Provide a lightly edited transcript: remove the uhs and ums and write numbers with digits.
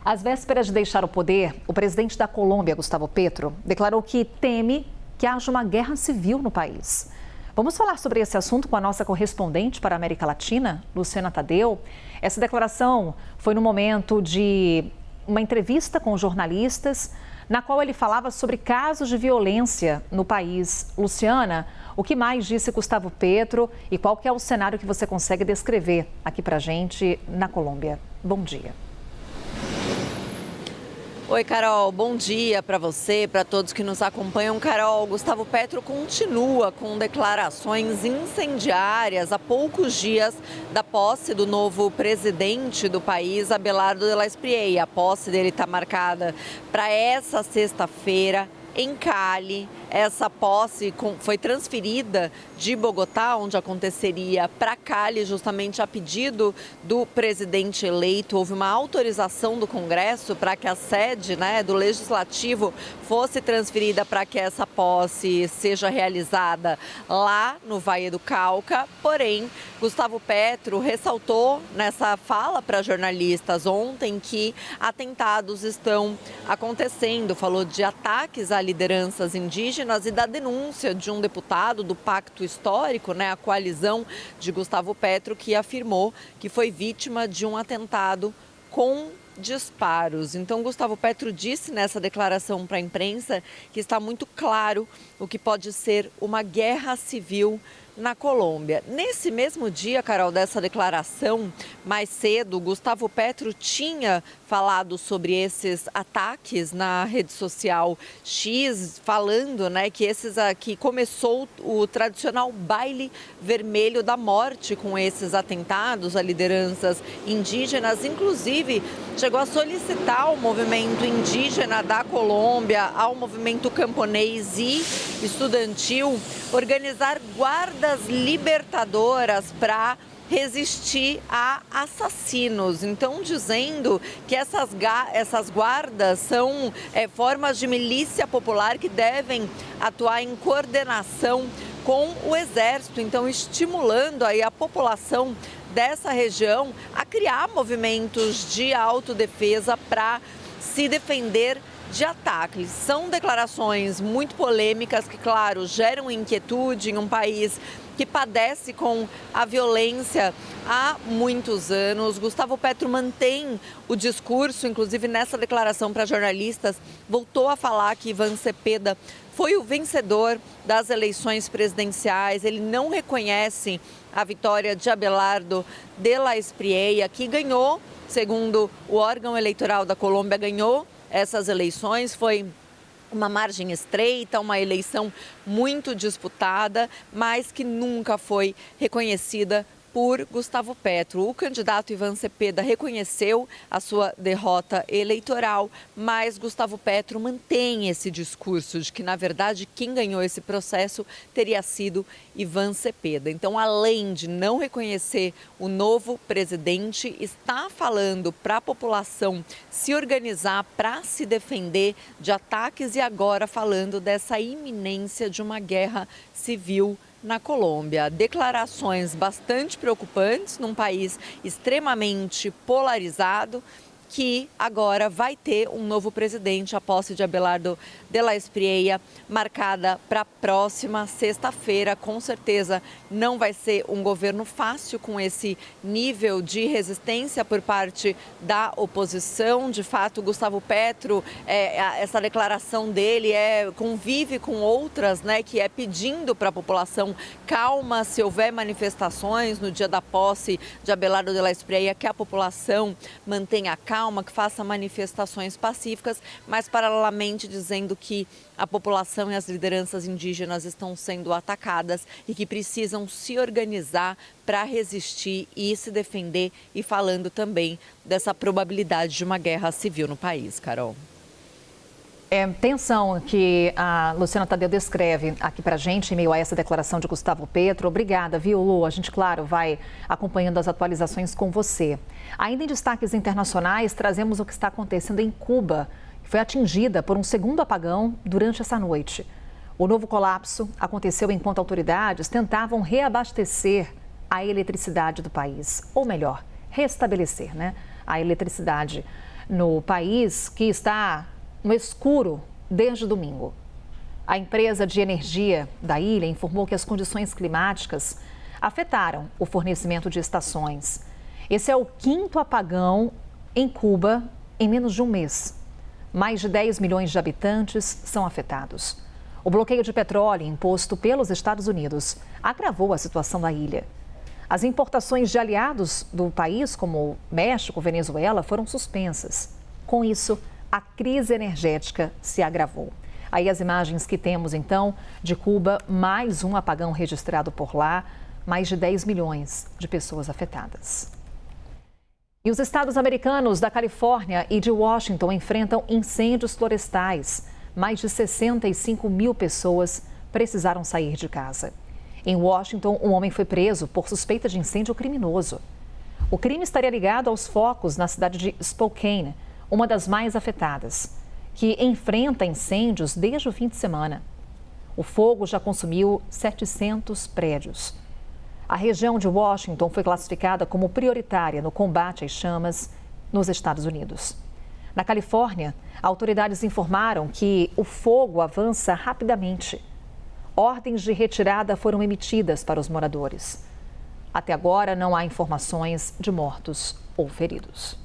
Às vésperas de deixar o poder, o presidente da Colômbia, Gustavo Petro, declarou que teme que haja uma guerra civil no país. Vamos falar sobre esse assunto com a nossa correspondente para a América Latina, Luciana Tadeu. Essa declaração foi no momento de uma entrevista com jornalistas, na qual ele falava sobre casos de violência no país. Luciana, o que mais disse Gustavo Petro e qual que é o cenário que você consegue descrever aqui para a gente na Colômbia? Bom dia. Oi, Carol, bom dia para você, para todos que nos acompanham. Carol, Gustavo Petro continua com declarações incendiárias a poucos dias da posse do novo presidente do país, Abelardo de la Espriella. A posse dele está marcada para essa sexta-feira em Cali. Essa posse foi transferida de Bogotá, onde aconteceria, para Cali, justamente a pedido do presidente eleito. Houve uma autorização do Congresso para que a sede, do Legislativo fosse transferida para que essa posse seja realizada lá no Valle do Cauca. Porém, Gustavo Petro ressaltou nessa fala para jornalistas ontem que atentados estão acontecendo. Falou de ataques a lideranças indígenas e da denúncia de um deputado do Pacto Histórico, a coalizão de Gustavo Petro, que afirmou que foi vítima de um atentado com disparos. Então, Gustavo Petro disse nessa declaração para a imprensa que está muito claro o que pode ser uma guerra civil na Colômbia. Nesse mesmo dia, Carol, dessa declaração, mais cedo, Gustavo Petro tinha falado sobre esses ataques na rede social X, falando que esses aqui começou o tradicional baile vermelho da morte com esses atentados a lideranças indígenas. Inclusive, chegou a solicitar ao movimento indígena da Colômbia, ao movimento camponês e estudantil, organizar guardas libertadoras para resistir a assassinos. Então, dizendo que essas guardas são formas de milícia popular que devem atuar em coordenação com o exército. Então, estimulando aí a população dessa região a criar movimentos de autodefesa para se defender de ataques. São declarações muito polêmicas que, claro, geram inquietude em um país que padece com a violência há muitos anos. Gustavo Petro mantém o discurso, inclusive nessa declaração para jornalistas, voltou a falar que Iván Cepeda foi o vencedor das eleições presidenciais. Ele não reconhece a vitória de Abelardo de la Espriella, que ganhou, segundo o órgão eleitoral da Colômbia, ganhou essas eleições. Foi uma margem estreita, uma eleição muito disputada, mas que nunca foi reconhecida por Gustavo Petro. O candidato Iván Cepeda reconheceu a sua derrota eleitoral, mas Gustavo Petro mantém esse discurso de que, na verdade, quem ganhou esse processo teria sido Iván Cepeda. Então, além de não reconhecer o novo presidente, está falando para a população se organizar para se defender de ataques e agora falando dessa iminência de uma guerra civil na Colômbia. Declarações bastante preocupantes num país extremamente polarizado, que agora vai ter um novo presidente. A posse de Abelardo de la Espriella marcada para a próxima sexta-feira. Com certeza não vai ser um governo fácil com esse nível de resistência por parte da oposição. De fato, Gustavo Petro, essa declaração dele convive com outras, que é pedindo para a população calma se houver manifestações no dia da posse de Abelardo de la Espriella, que a população mantenha calma, que faça manifestações pacíficas, mas paralelamente dizendo que a população e as lideranças indígenas estão sendo atacadas e que precisam se organizar para resistir e se defender, e falando também dessa probabilidade de uma guerra civil no país, Carol. Tensão que a Luciana Tadeu descreve aqui para a gente em meio a essa declaração de Gustavo Petro. Obrigada, viu, Lu? A gente, claro, vai acompanhando as atualizações com você. Ainda em destaques internacionais, trazemos o que está acontecendo em Cuba, que foi atingida por um segundo apagão durante essa noite. O novo colapso aconteceu enquanto autoridades tentavam reabastecer a eletricidade do país, ou melhor, restabelecer, a eletricidade. no país que está no escuro desde domingo. A empresa de energia da ilha informou que as condições climáticas afetaram o fornecimento de estações. Esse é o 5º apagão em Cuba em menos de um mês. Mais de 10 milhões de habitantes são afetados. O bloqueio de petróleo imposto pelos Estados Unidos agravou a situação da ilha. As importações de aliados do país, como México, Venezuela, foram suspensas. Com isso, a crise energética se agravou. Aí as imagens que temos, então, de Cuba, mais um apagão registrado por lá, mais de 10 milhões de pessoas afetadas. E os estados americanos da Califórnia e de Washington enfrentam incêndios florestais. Mais de 65 mil pessoas precisaram sair de casa. Em Washington, um homem foi preso por suspeita de incêndio criminoso. O crime estaria ligado aos focos na cidade de Spokane, uma das mais afetadas, que enfrenta incêndios desde o fim de semana. O fogo já consumiu 700 prédios. A região de Washington foi classificada como prioritária no combate às chamas nos Estados Unidos. Na Califórnia, autoridades informaram que o fogo avança rapidamente. Ordens de retirada foram emitidas para os moradores. Até agora, não há informações de mortos ou feridos.